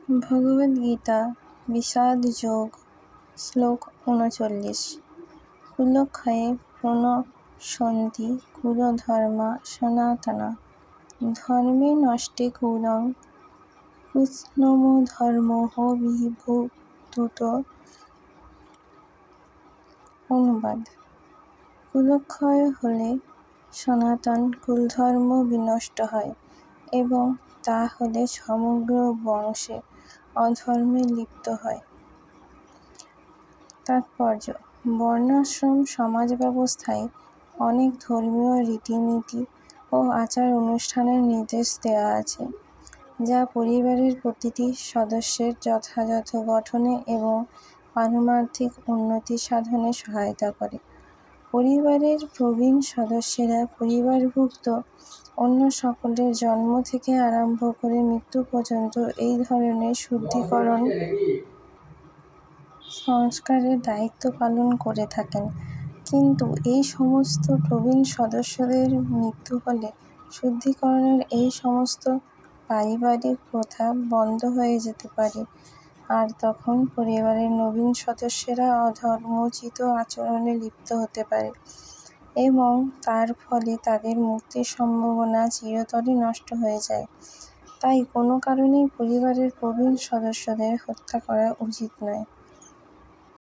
ভগবদ্গীতা বিষাদ যোগ শ্লোক ৩৯। কুলক্ষয়ে প্রণশন্তি কুলধর্মা সনাতনা ধর্মে নষ্টে কুলং কুৎসমধর্মঃ বিভূতুত। অনুবাদ: কুলক্ষয় হলে সনাতন কুলধর্ম বিনষ্ট হয় এবং তা হলে সমগ্র বংশে অধর্মে লিপ্ত হয়। তাৎপর্য: বর্ণাশ্রম সমাজ ব্যবস্থায় অনেক ধর্মীয় রীতিনীতি ও আচার অনুষ্ঠানের নির্দেশ দেওয়া আছে, যা পরিবারের প্রতিটি সদস্যের যথাযথ গঠনে এবং পারমার্থিক উন্নতি সাধনে সহায়তা করে। পরিবারের প্রবীণ সদস্যেরা পরিবারভুক্ত অন্য সকলের জন্ম থেকে আরম্ভ করে মৃত্যু পর্যন্ত এই ধরনের শুদ্ধিকরণ সংস্কারের দায়িত্ব পালন করে থাকেন। কিন্তু এই সমস্ত প্রবীণ সদস্যদের মৃত্যু হলে শুদ্ধিকরণের এই সমস্ত পারিবারিক প্রথা বন্ধ হয়ে যেতে পারে, আর তখন পরিবারের নবীন সদস্যরা অধর্মোচিত আচরণে লিপ্ত হতে পারে এবং তার ফলে তাদের মুক্তির সম্ভাবনা চিরতরে নষ্ট হয়ে যায়। তাই কোনো কারণেই পরিবারের প্রবীণ সদস্যদের হত্যা করা উচিত নয়।